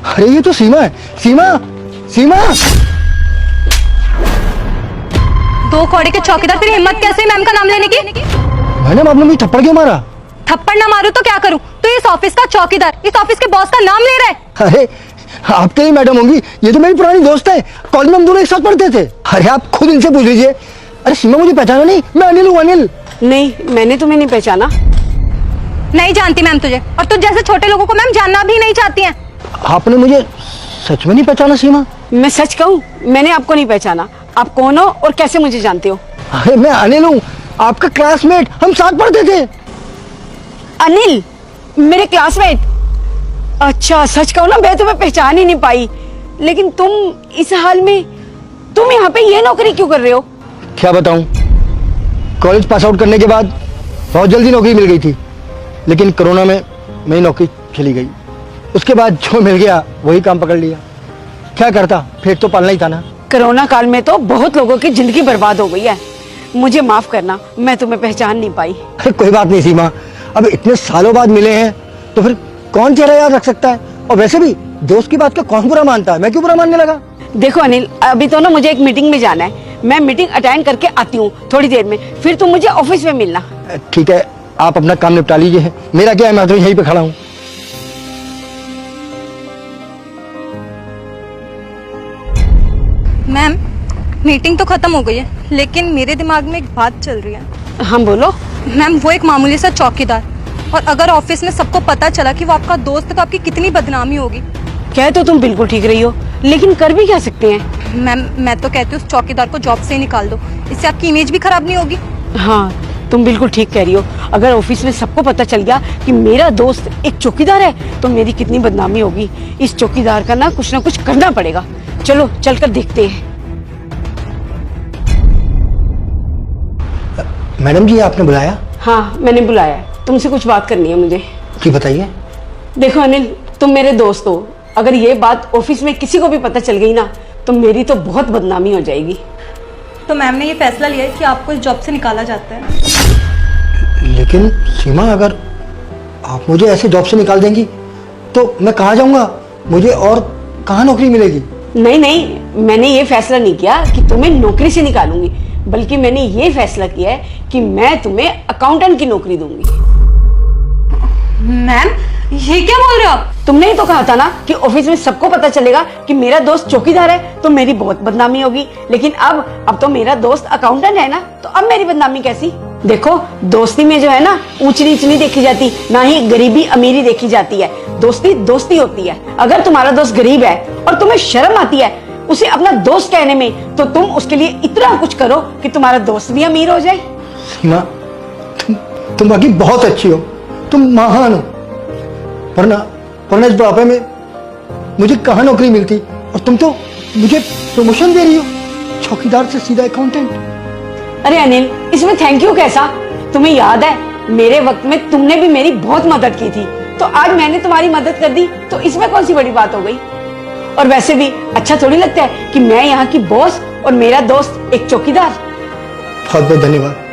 अरे ये तो सीमा है। सीमा, सीमा। दो कौड़े के चौकीदार, तेरी हिम्मत कैसे है मैम का नाम लेने की? मैडम आपने मुझे थप्पड़ क्यों मारा? थप्पड़ ना मारूं तो क्या करूं? तो इस ऑफिस का चौकीदार इस ऑफिस के बॉस का नाम ले रहा है। अरे आपके ही मैडम होंगी, ये तो मेरी पुरानी दोस्त है। कॉलेज में हम दोनों एक साथ पढ़ते थे। अरे आप खुद इनसे पूछ लीजिए। अरे सीमा मुझे पहचाना नहीं? मैं अनिल हूँ, अनिल। नहीं, मैंने तुम्हें नहीं पहचाना। नहीं जानती मैम तुझे, और तुझ जैसे छोटे लोगों को मैम जानना भी नहीं चाहती हैं। आपने मुझे सच में नहीं पहचाना सीमा? मैं सच कहूँ, मैंने आपको नहीं पहचाना। आप कौन हो और कैसे मुझे जानते हो? अरे मैं अनिल हूँ, आपका क्लासमेट, हम साथ पढ़ते थे। अनिल, मेरे क्लासमेट? अच्छा, सच कहूँ ना, मैं तुम्हें पहचान ही नहीं पाई। लेकिन तुम इस हाल में, तुम यहाँ पे ये नौकरी क्यों कर रहे हो? क्या बताऊं, कॉलेज पास आउट करने के बाद बहुत जल्दी नौकरी मिल गई थी, लेकिन कोरोना में मेरी नौकरी चली गई। उसके बाद जो मिल गया वही काम पकड़ लिया। क्या करता, पेट तो पालना ही था ना। कोरोना काल में तो बहुत लोगों की जिंदगी बर्बाद हो गई है। मुझे माफ करना, मैं तुम्हें पहचान नहीं पाई। अरे कोई बात नहीं सीमा, अब इतने सालों बाद मिले हैं तो फिर कौन चेहरा याद रख सकता है। और वैसे भी दोस्त की बात का कौन बुरा मानता है? मैं क्यों बुरा मानने लगा? देखो अनिल, अभी तो ना मुझे एक मीटिंग में जाना है। मैं मीटिंग अटेंड करके आती हूँ थोड़ी देर में, फिर तुम मुझे ऑफिस में मिलना। ठीक है, आप अपना काम निपटा लीजिए। मेरा क्या है, मैं तो यहीं पे खड़ा हूँ। मैम मीटिंग तो खत्म हो गई है, लेकिन मेरे दिमाग में एक बात चल रही है। हम बोलो। मैम वो एक मामूली सा चौकीदार, और अगर ऑफिस में सबको पता चला कि वो आपका दोस्त है तो आपकी कितनी बदनामी होगी। कह तो तुम बिल्कुल ठीक रही हो, लेकिन कर भी क्या सकते हैं? मैम मैं तो कहती हूँ उस चौकीदार को जॉब से ही निकाल दो, इससे आपकी इमेज भी खराब नहीं होगी। हाँ, तुम बिल्कुल ठीक कह रही हो। अगर ऑफिस में सबको पता चल गया कि मेरा दोस्त एक चौकीदार है तो मेरी कितनी बदनामी होगी। इस चौकीदार का ना कुछ करना पड़ेगा। चलो चलकर देखते हैं। मैडम जी आपने बुलाया? हाँ, मैंने बुलाया है, तुमसे कुछ बात करनी है मुझे। जी बताइए। देखो अनिल, तुम मेरे दोस्त हो। अगर ये बात ऑफिस में किसी को भी पता चल गई ना तो मेरी तो बहुत बदनामी हो जाएगी। तो मैम ने ये फैसला लिया है कि आपको इस जॉब से निकाला जाता है। लेकिन सीमा, अगर आप मुझे ऐसे जॉब से निकाल देंगी तो मैं कहाँ जाऊँगा? मुझे और कहाँ नौकरी मिलेगी? नहीं नहीं, मैंने ये फैसला नहीं किया कि तुम्हें नौकरी से निकालूंगी, बल्कि मैंने ये फैसला किया है कि मैं तुम्हें अकाउंटेंट की नौकरी दूंगी। मैम ये क्या बोल रहे हो आप? तुमने ही तो कहा था ना कि ऑफिस में सबको पता चलेगा कि मेरा दोस्त चौकीदार है तो मेरी बहुत बदनामी होगी। लेकिन अब तो मेरा दोस्त अकाउंटेंट है ना, तो अब मेरी बदनामी कैसी? देखो, दोस्ती में जो है ना, ऊंच नीच नहीं देखी जाती, ना ही गरीबी अमीरी देखी जाती है। दोस्ती दोस्ती होती है। अगर तुम्हारा दोस्त गरीब है और तुम्हें शर्म आती है उसे अपना दोस्त कहने में, तो तुम उसके लिए इतना कुछ करो कि तुम्हारा दोस्त भी अमीर हो जाए। सीमा, तुम बाकी बहुत अच्छी हो, तुम महान हो। वरना इस बुढ़ापे में मुझे कहाँ नौकरी मिलती, और तुम तो मुझे प्रमोशन दे रही हो, चौकीदार से सीधा अकाउंटेंट। अरे अनिल, इसमें थैंक यू कैसा? तुम्हें याद है मेरे वक्त में तुमने भी मेरी बहुत मदद की थी, तो आज मैंने तुम्हारी मदद कर दी, तो इसमें कौन सी बड़ी बात हो गई? और वैसे भी अच्छा थोड़ी लगता है कि मैं यहाँ की बॉस और मेरा दोस्त एक चौकीदार। बहुत बहुत धन्यवाद।